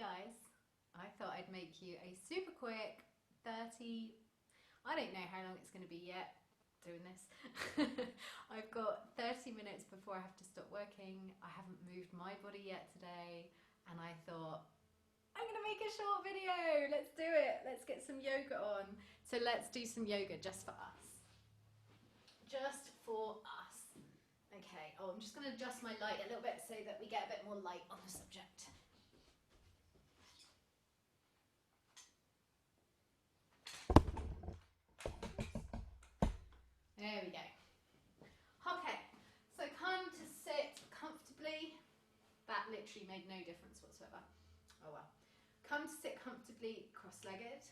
Hi guys, I thought I'd make you a super quick 30, I don't know how long it's going to be yet doing this. I've got 30 minutes before I have to stop working. I haven't moved my body yet today and I thought I'm going to make a short video. Let's do it. Let's get some yoga on. So let's do some yoga just for us. Just for us. Okay, I'm just going to adjust my light a little bit so that we get a bit more light on the subject. There we go. Okay, so come to sit comfortably. That literally made no difference whatsoever. Oh well. Come to sit comfortably cross-legged.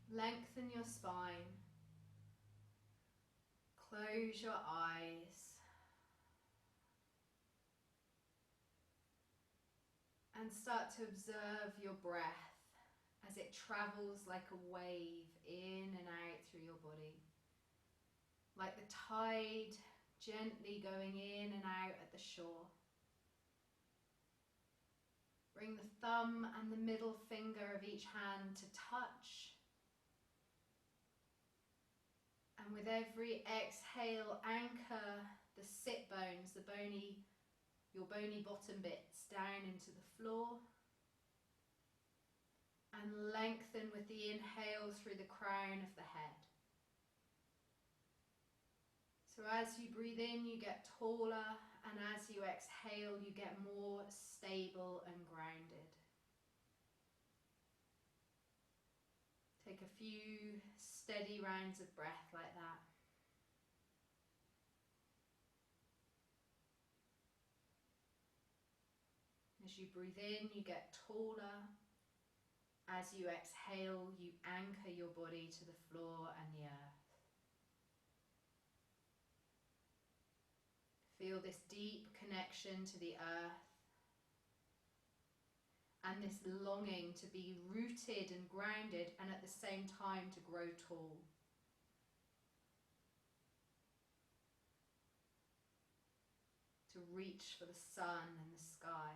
Lengthen your spine. Close your eyes. And start to observe your breath as it travels like a wave in and out through your body. Like the tide gently going in and out at the shore. Bring the thumb and the middle finger of each hand to touch. And with every exhale, anchor the sit bones, your bony bottom bits down into the floor. And lengthen with the inhale through the crown of the head. So as you breathe in, you get taller, and as you exhale, you get more stable and grounded. Take a few steady rounds of breath like that. As you breathe in, you get taller. As you exhale, you anchor your body to the floor and the earth. Feel this deep connection to the earth and this longing to be rooted and grounded and at the same time to grow tall. To reach for the sun and the sky.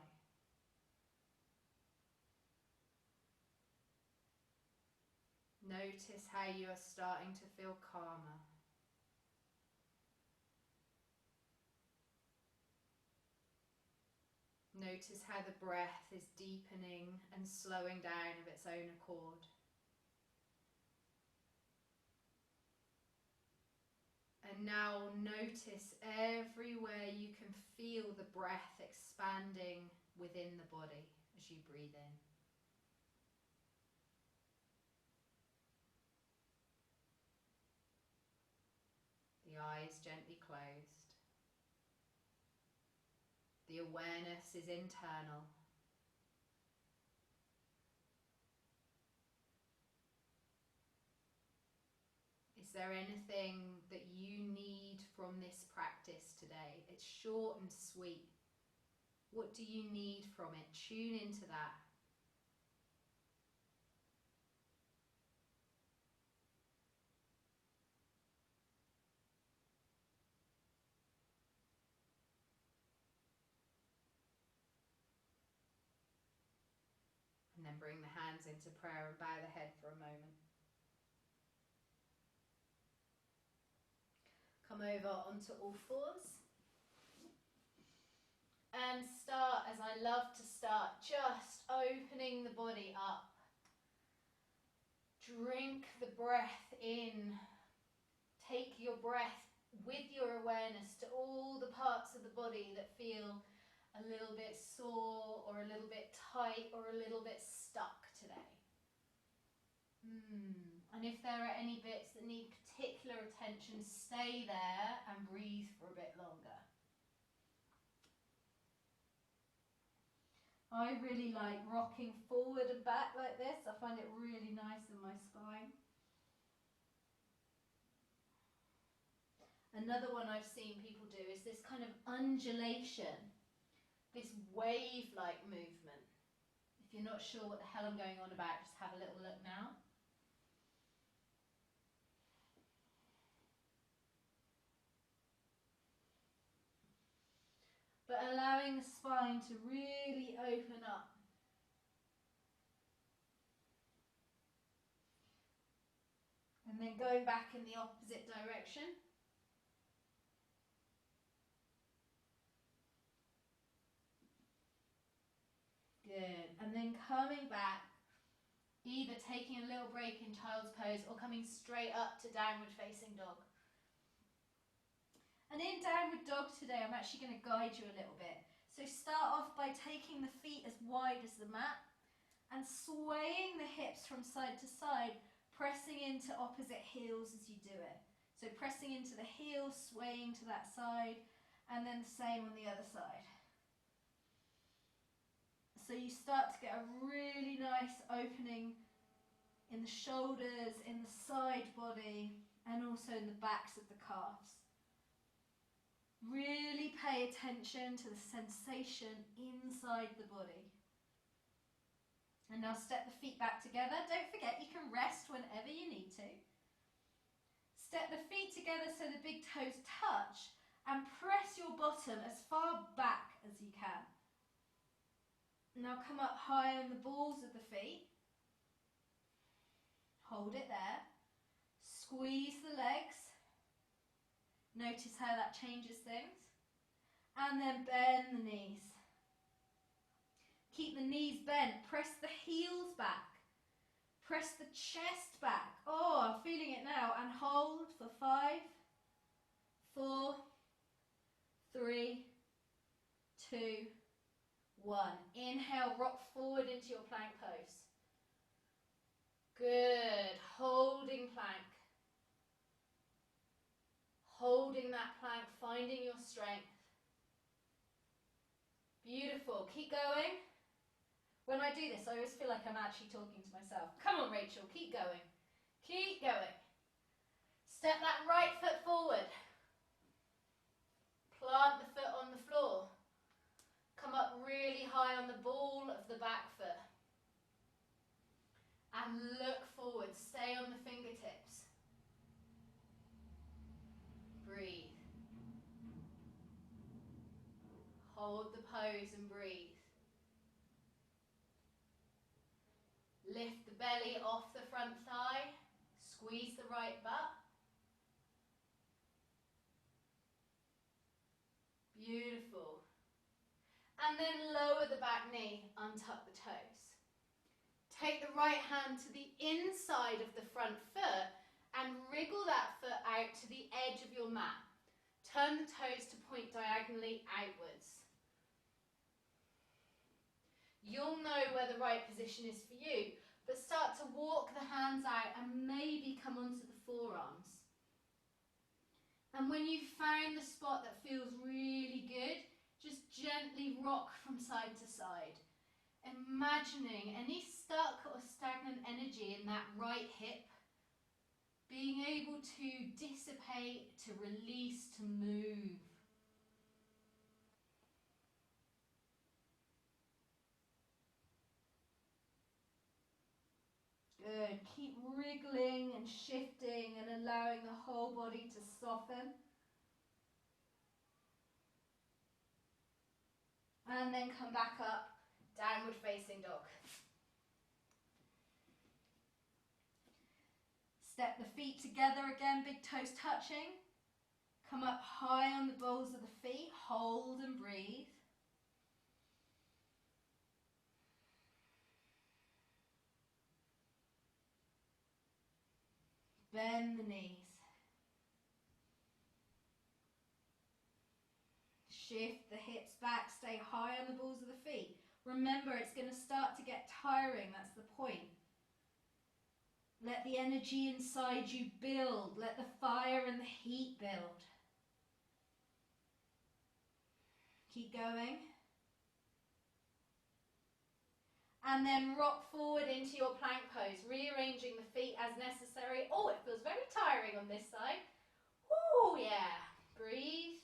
Notice how you are starting to feel calmer. Notice how the breath is deepening and slowing down of its own accord. And now notice everywhere you can feel the breath expanding within the body as you breathe in. The eyes gently closed. The awareness is internal. Is there anything that you need from this practice today? It's short and sweet. What do you need from it? Tune into that. And then bring the hands into prayer and bow the head for a moment. Come over onto all fours. And start, as I love to start, just opening the body up. Drink the breath in. Take your breath with your awareness to all the parts of the body that feel a little bit sore or a little bit tight or a little bit stuck today. And if there are any bits that need particular attention, stay there and breathe for a bit longer. I really like rocking forward and back like this. I find it really nice in my spine. Another one I've seen people do is this kind of undulation, this wave-like movement. If you're not sure what the hell I'm going on about, just have a little look now. But allowing the spine to really open up And then going back in the opposite direction. Good. And then coming back, either taking a little break in child's pose or coming straight up to downward facing dog. And in downward dog today, I'm actually going to guide you a little bit. So start off by taking the feet as wide as the mat and swaying the hips from side to side, pressing into opposite heels as you do it. So pressing into the heels, swaying to that side, and then the same on the other side. So you start to get a really nice opening in the shoulders, in the side body, and also in the backs of the calves. Really pay attention to the sensation inside the body. And now step the feet back together. Don't forget, you can rest whenever you need to. Step the feet together so the big toes touch and press your bottom as far back as you can. Now come up high on the balls of the feet. Hold it there. Squeeze the legs. Notice how that changes things. And then bend the knees. Keep the knees bent. Press the heels back. Press the chest back. Oh, I'm feeling it now. And hold for 5, 4, 3, 2, 1. Inhale, rock forward into your plank pose. Good. Holding plank. Holding that plank, finding your strength. Beautiful. Keep going. When I do this, I always feel like I'm actually talking to myself. Come on, Rachel, keep going. Keep going. Step that right foot forward. Plant the foot on the floor. Come up really high on the ball of the back foot. And look forward. Stay on the fingertips. Breathe. Hold the pose and breathe. Lift the belly off the front thigh. Squeeze the right butt. Beautiful. And then lower the back knee, untuck the toes. Take the right hand to the inside of the front foot and wriggle that foot out to the edge of your mat. Turn the toes to point diagonally outwards. You'll know where the right position is for you, but start to walk the hands out and maybe come onto the forearms. And when you've found the spot that feels really good, just gently rock from side to side, imagining any stuck or stagnant energy in that right hip being able to dissipate, to release, to move. Good. Keep wriggling and shifting and allowing the whole body to soften. And then come back up, downward facing dog. Step the feet together again, big toes touching. Come up high on the balls of the feet, hold and breathe. Bend the knees. Shift the hips back, stay high on the balls of the feet. Remember, it's going to start to get tiring, that's the point. Let the energy inside you build. Let the fire and the heat build. Keep going. And then rock forward into your plank pose, rearranging the feet as necessary. Oh, it feels very tiring on this side. Oh, yeah. Breathe.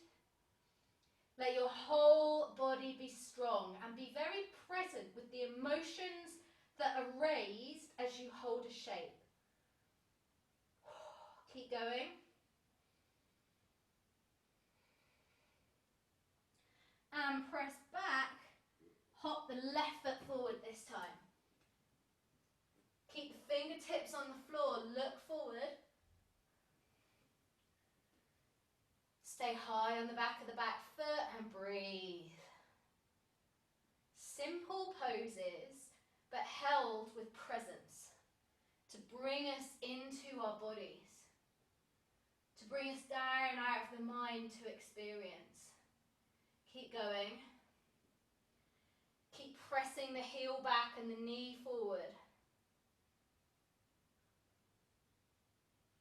Let your whole body be strong and be very present with the emotions that are raised as you hold a shape. Keep going. And press back. Hop the left foot forward this time. Keep the fingertips on the floor, look forward. Stay high on the back of the back foot and breathe. Simple poses, but held with presence to bring us into our bodies, to bring us down out of the mind to experience. Keep going. Keep pressing the heel back and the knee forward.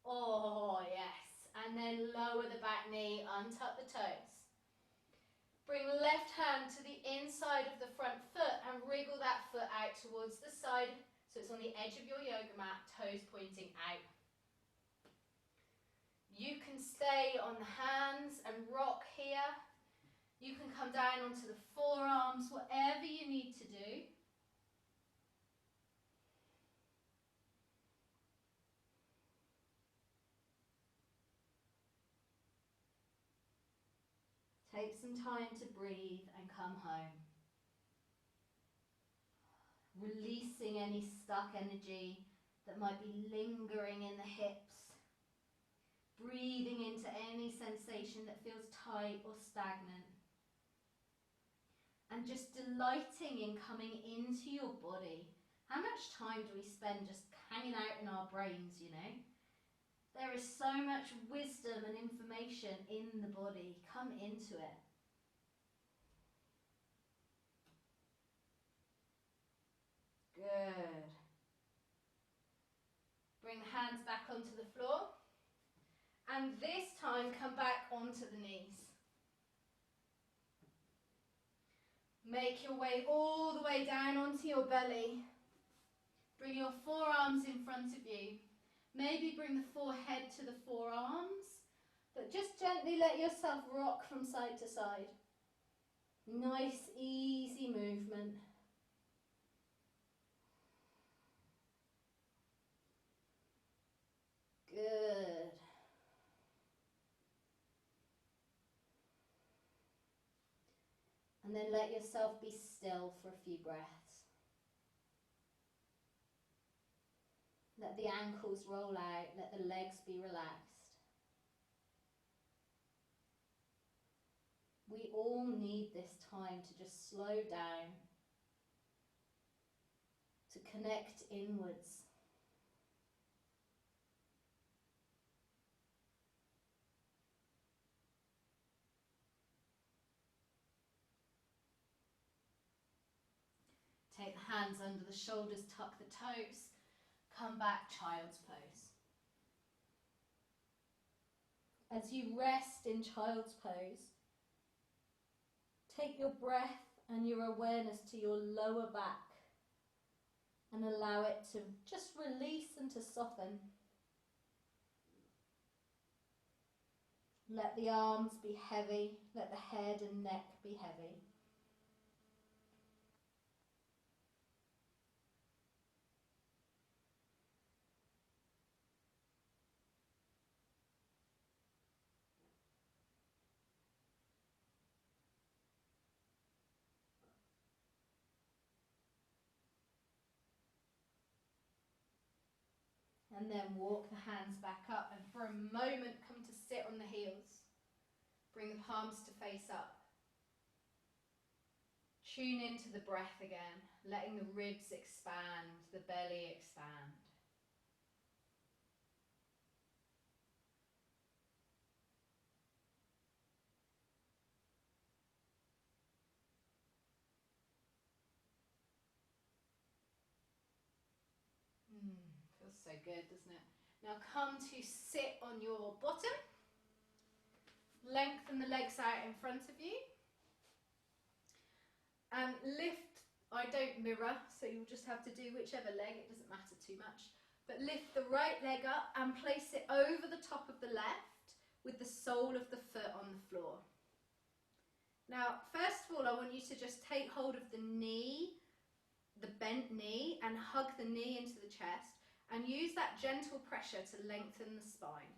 Oh, yes. And then lower the back knee, untuck the toes. Bring left hand to the inside of the front foot and wriggle that foot out towards the side so it's on the edge of your yoga mat, toes pointing out. You can stay on the hands and rock here. You can come down onto the forearms, whatever you need to do. Take some time to breathe and come home. Releasing any stuck energy that might be lingering in the hips. Breathing into any sensation that feels tight or stagnant. And just delighting in coming into your body. How much time do we spend just hanging out in our brains, you know? There is so much wisdom and information in the body. Come into it. Good. Bring the hands back onto the floor. And this time come back onto the knees. Make your way all the way down onto your belly. Bring your forearms in front of you. Maybe bring the forehead to the forearms, but just gently let yourself rock from side to side. Nice, easy movement. Good. And then let yourself be still for a few breaths. Let the ankles roll out, let the legs be relaxed. We all need this time to just slow down, to connect inwards. Take the hands under the shoulders, tuck the toes. Come back, child's pose. As you rest in child's pose, take your breath and your awareness to your lower back and allow it to just release and to soften. Let the arms be heavy, let the head and neck be heavy. And then walk the hands back up and for a moment come to sit on the heels. Bring the palms to face up. Tune into the breath again, letting the ribs expand, the belly expand. Feels so good, doesn't it? Now come to sit on your bottom. Lengthen the legs out in front of you. And lift, I don't mirror, so you'll just have to do whichever leg, it doesn't matter too much. But lift the right leg up and place it over the top of the left with the sole of the foot on the floor. Now, first of all, I want you to just take hold of the knee, the bent knee, and hug the knee into the chest. And use that gentle pressure to lengthen the spine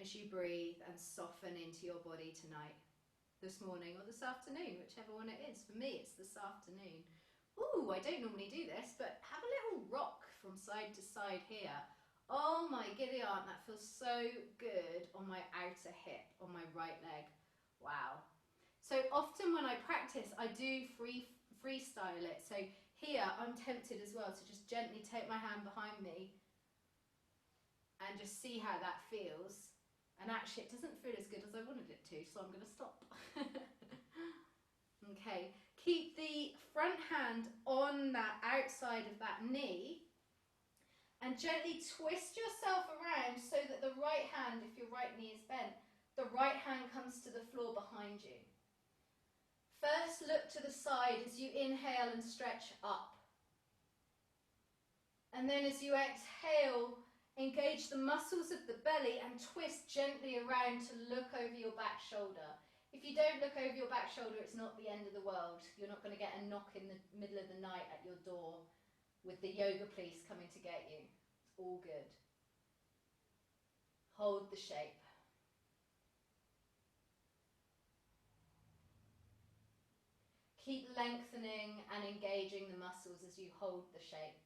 as you breathe and soften into your body tonight, this morning or this afternoon, whichever one it is. For me, it's this afternoon. Ooh, I don't normally do this, but have a little rock from side to side here. Oh my giddy aunt, that feels so good on my outer hip, on my right leg. Wow. So often when I practice, I do freestyle it. So here I'm tempted as well to just gently take my hand behind me and just see how that feels. And actually it doesn't feel as good as I wanted it to, so I'm going to stop. Okay, keep the front hand on that outside of that knee and gently twist yourself around so that the right hand, if your right knee is bent, the right hand comes to the floor behind you. First, look to the side as you inhale and stretch up. And then as you exhale, engage the muscles of the belly and twist gently around to look over your back shoulder. If you don't look over your back shoulder, it's not the end of the world. You're not going to get a knock in the middle of the night at your door with the yoga police coming to get you. It's all good. Hold the shape. Keep lengthening and engaging the muscles as you hold the shape.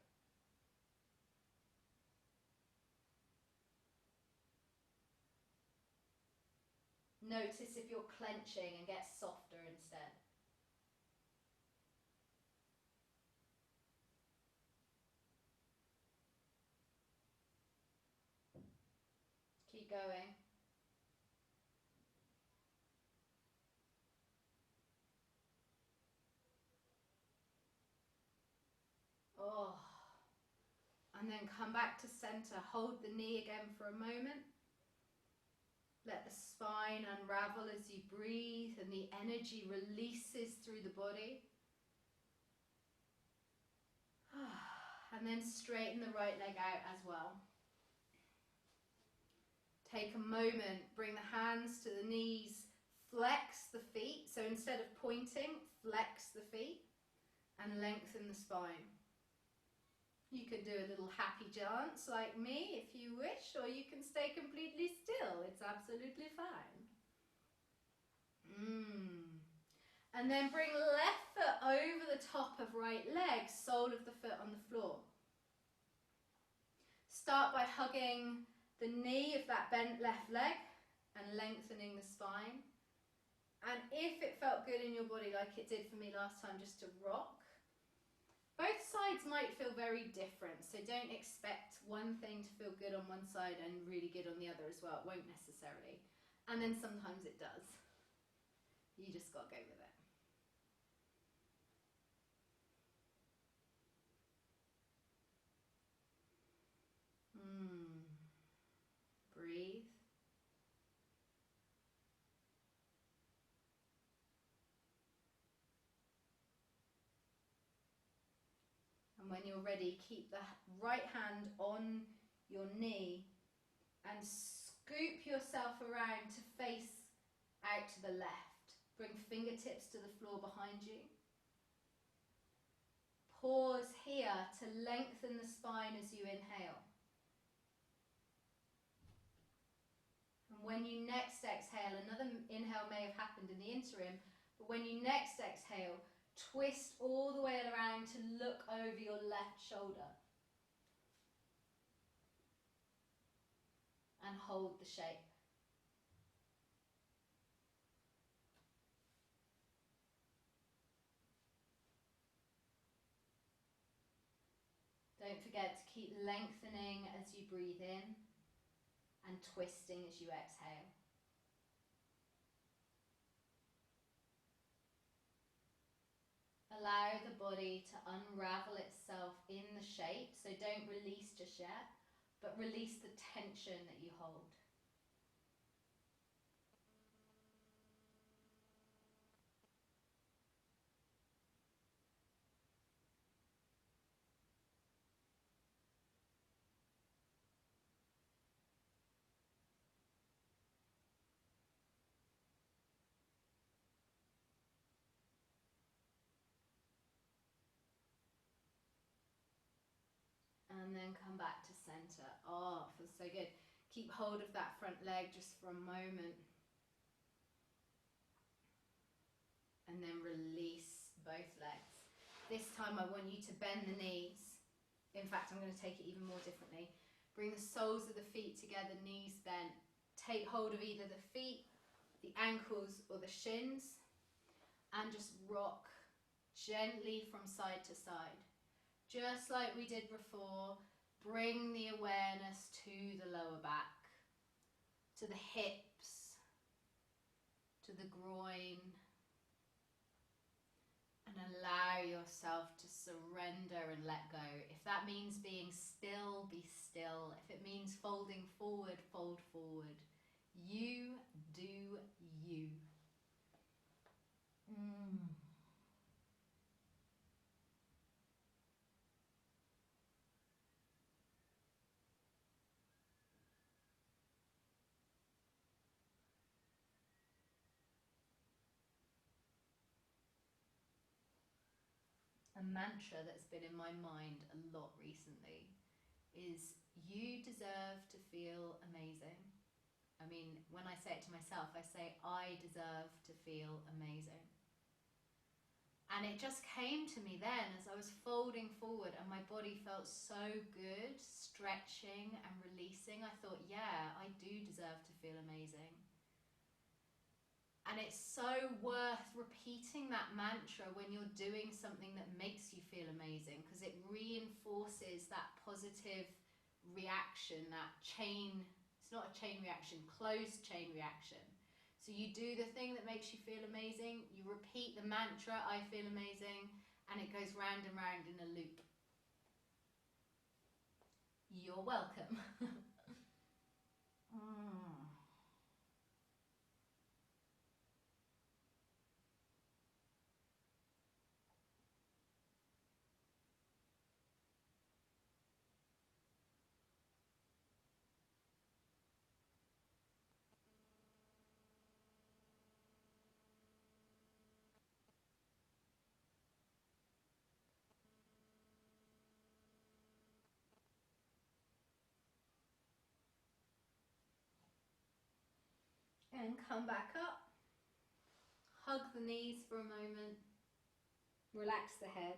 Notice if you're clenching and get softer instead. Keep going. Oh. And then come back to center. Hold the knee again for a moment. Let the spine unravel as you breathe and the energy releases through the body. And then straighten the right leg out as well. Take a moment, bring the hands to the knees, flex the feet. So instead of pointing, flex the feet and lengthen the spine. You can do a little happy dance like me if you wish, or you can stay completely still. It's absolutely fine. And then bring left foot over the top of right leg, sole of the foot on the floor. Start by hugging the knee of that bent left leg and lengthening the spine. And if it felt good in your body like it did for me last time, just to rock. Both sides might feel very different, so don't expect one thing to feel good on one side and really good on the other as well. It won't necessarily. And then sometimes it does. You just got to go with it. Breathe. And when you're ready, keep the right hand on your knee and scoop yourself around to face out to the left. Bring fingertips to the floor behind you. Pause here to lengthen the spine as you inhale. And when you next exhale, another inhale may have happened in the interim, but when you next exhale, twist all the way around to look over your left shoulder. And hold the shape. Don't forget to keep lengthening as you breathe in and twisting as you exhale. Allow the body to unravel itself in the shape, so don't release just yet, but release the tension that you hold. And then come back to center. Oh, feels so good. Keep hold of that front leg just for a moment. And then release both legs. This time I want you to bend the knees. In fact, I'm going to take it even more differently. Bring the soles of the feet together, knees bent. Take hold of either the feet, the ankles, or the shins, and just rock gently from side to side. Just like we did before, bring the awareness to the lower back, to the hips, to the groin, and allow yourself to surrender and let go. If that means being still, be still. If it means folding forward, fold forward. You do you. A mantra that's been in my mind a lot recently is you deserve to feel amazing. I mean, when I say it to myself, I say I deserve to feel amazing. And it just came to me then as I was folding forward and my body felt so good, stretching and releasing. I thought, yeah, I do deserve to feel amazing. And it's so worth repeating that mantra when you're doing something that makes you feel amazing, because it reinforces that positive reaction, that chain, it's not a chain reaction, closed chain reaction. So you do the thing that makes you feel amazing, you repeat the mantra, I feel amazing, and it goes round and round in a loop. You're welcome. And come back up. Hug the knees for a moment. Relax the head.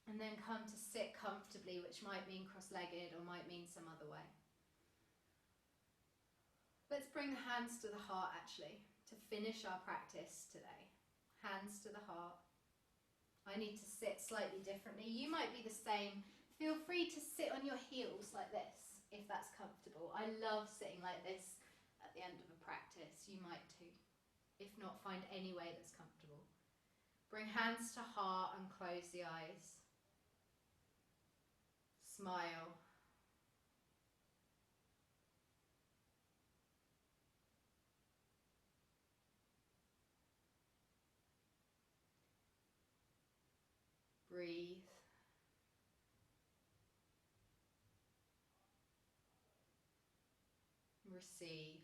And then come to sit comfortably, which might mean cross-legged or might mean some other way. Let's bring the hands to the heart actually, to finish our practice today. Hands to the heart. I need to sit slightly differently. You might be the same. Feel free to sit on your heels like this, if that's comfortable. I love sitting like this at the end of a practice. You might too. If not, find any way that's comfortable. Bring hands to heart and close the eyes. Smile. Breathe. Receive.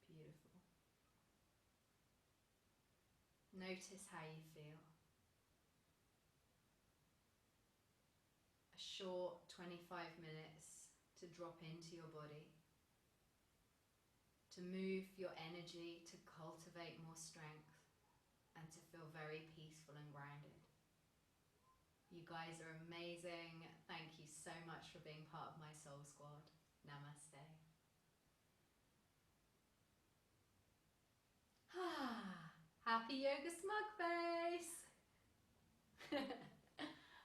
Beautiful. Notice how you feel. A short 25 minutes to drop into your body, to move your energy, to cultivate more strength, and to feel very peaceful and grounded. You guys are amazing. Thank you so much for being part of my Soul Squad. Namaste. Happy yoga smug face.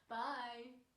Bye.